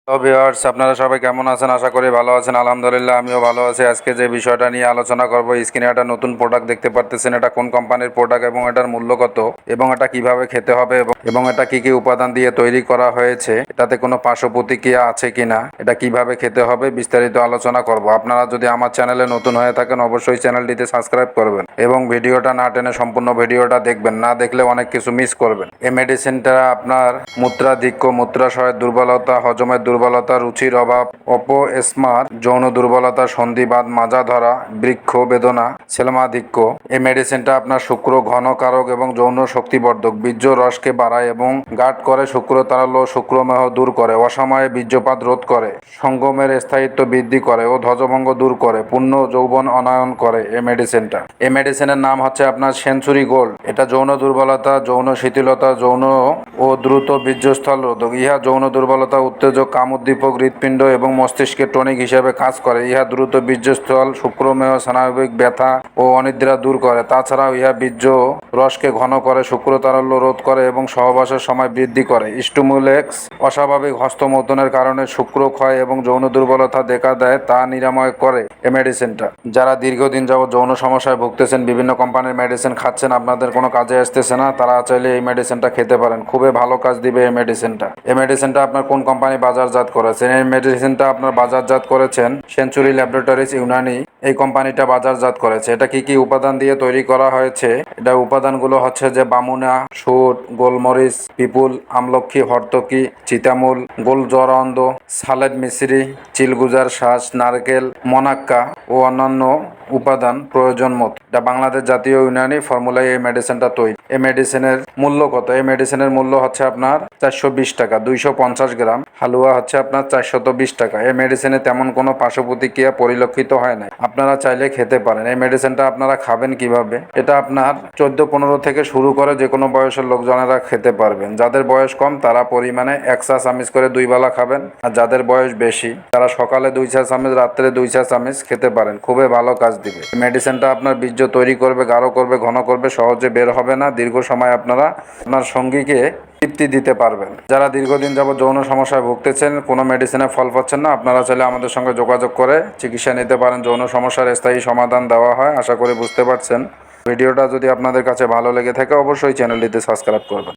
Hello viewers, আপনারা সবাই কেমন আছেন? আশা করি ভালো আছেন। আলহামদুলিল্লাহ আমিও ভালো আছি। আজকে যে বিষয়টা নিয়ে আলোচনা করব, স্ক্রিনে একটা নতুন প্রোডাক্ট দেখতে পারতেছেন। এটা কোন কোম্পানির প্রোডাক্ট এবং এটার মূল্য কত এবং এটা কিভাবে খেতে হবে এবং এটা কি কি উপাদান দিয়ে তৈরি করা হয়েছে, এটাতে কোনো পার্শ্ব প্রতিক্রিয়া আছে কিনা, এটা কিভাবে খেতে হবে বিস্তারিত আলোচনা করব। আপনারা যদি আমার চ্যানেলে নতুন হয়ে থাকেন অবশ্যই চ্যানেলটিতে সাবস্ক্রাইব করবেন এবং ভিডিওটা না টেনে সম্পূর্ণ ভিডিওটা দেখবেন। না দেখলে অনেক কিছু মিস করবেন। এই মেডিসিনটা আপনার মূত্রাধিক্য, মূত্রাশয়ের দুর্বলতা, হজমের দুর্বলতা, রুচির অভাব, অপস্মার, যৌন দুর্বলতা, সন্ধিবাত, মাজা ধরা, বৃক্ষ বেদনা, সেলমাধিক্য। এই মেডিসিনটা আপনার শুক্র ঘনকারক এবং যৌন শক্তিবর্ধক, বীর্য রসকে বাড়ায় এবং গাঢ় করে, শুক্র তারল্য ও শুক্রমেহ দূর করে, অসময়ে বীর্যপাত রোধ করে, সঙ্গমের স্থায়িত্ব বৃদ্ধি করে ও ধ্বজভঙ্গ দূর করে, পূর্ণ যৌবন অনায়ন করে। এই মেডিসিনটা, এই মেডিসিনের নাম হচ্ছে আপনার সেঞ্চুরি গোল্ড। এটা যৌন দুর্বলতা, যৌন শিথিলতা, যৌন ও দ্রুত বীর্যস্থল রোধক। ইহা যৌন দুর্বলতা, উত্তেজক, কাম উদ্দীপক, হৃৎপিণ্ড এবং মস্তিষ্কের টনিক হিসেবে কাজ করে। ইহা দ্রুত বীর্যস্থল, শুক্রমেহ, স্নায়বিক ব্যথা ও অনিদ্রা দূর করে। তাছাড়াও ইহা বীর্য রসকে ঘন করে, শুক্র তারল্য রোধ করে এবং সহবাসের সময় বৃদ্ধি করে। স্টিমুলেক্স, অস্বাভাবিক হস্তমৈথুনের কারণে শুক্র ক্ষয় এবং যৌন দুর্বলতা দেখা দেয় তা নিরাময় করে এই মেডিসিনটা। যারা দীর্ঘদিন যাবত যৌন সমস্যায় ভুগতেছেন, বিভিন্ন কোম্পানির মেডিসিন খাচ্ছেন, আপনাদের কোনো কাজে আসতেছে না, তারা চাইলে এই মেডিসিনটা খেতে পারেন। খুবই ভালো কাজ দিবে এই মেডিসিনটা। এই মেডিসিনটা আপনার কোন কোম্পানি বাজারজাত করেছেন? এই মেডিসিনটা আপনার বাজারজাত করেছেন সেঞ্চুরি ল্যাবরেটরিজ ইউনানি। এই কোম্পানিটা বাজারজাত করেছে। এটা কি কি উপাদান দিয়ে তৈরি করা হয়েছে? এটা উপাদানগুলো হচ্ছে যে বামুনা, সুট, গোলমরিচ, পিপুল, আমলক্ষী, হর্তকি, চিতামূল, গোলজরান্দ, সালেদ মিশ্রি, চিলগুজার শ্বাস, নারকেল, মনাক্কা ও অন্যান্য উপাদান প্রয়োজন মতো। এটা বাংলাদেশ জাতীয় ইউনানি ফর্মুলায় এই মেডিসিনটা তৈরি। এই মেডিসিনের মূল্য কত? এই মেডিসিনের মূল্য হচ্ছে আপনার 420 টাকা। 250 গ্রাম হালুয়া হচ্ছে আপনার 420 টাকা। এই মেডিসিনে তেমন কোনো পার্শ্ব প্রতিক্রিয়া পরিলক্ষিত হয় না। আপনারা চাইলে খেতে পারেন। এই মেডিসিনটা আপনারা খাবেন কিভাবে? এটা আপনার 14-15 থেকে শুরু করে যে কোনো বয়সের লোকজনেরা খেতে পারবেন। যাদের বয়স কম তারা পরিমাণে 1 চা চামচ করে 2 বেলা খাবেন, আর যাদের বয়স বেশি তারা সকালে 2 চা চামচ, রাত্রে 2 চা চামচ খেতে পারেন। খুবই ভালো কাজ দিবে। মেডিসিনটা আপনার বীর্য তৈরি করবে, গাঢ় করবে, ঘন করবে, সহজে বের হবে না। দীর্ঘ সময় আপনারা আপনার সঙ্গীকে তৃপ্তি দিতে পারবেন। যারা দীর্ঘদিন যাবত যৌন সমস্যায় ভুগতেছেন, কোনো মেডিসিনে ফল পাচ্ছেন না, আপনারা চাইলে আমাদের সঙ্গে যোগাযোগ করে চিকিৎসা নিতে পারেন। যৌন সমস্যার স্থায়ী সমাধান দেওয়া হয়। আশা করি বুঝতে পারছেন। ভিডিওটা যদি আপনাদের কাছে ভালো লেগে থাকে অবশ্যই চ্যানেলটিতে সাবস্ক্রাইব করবেন।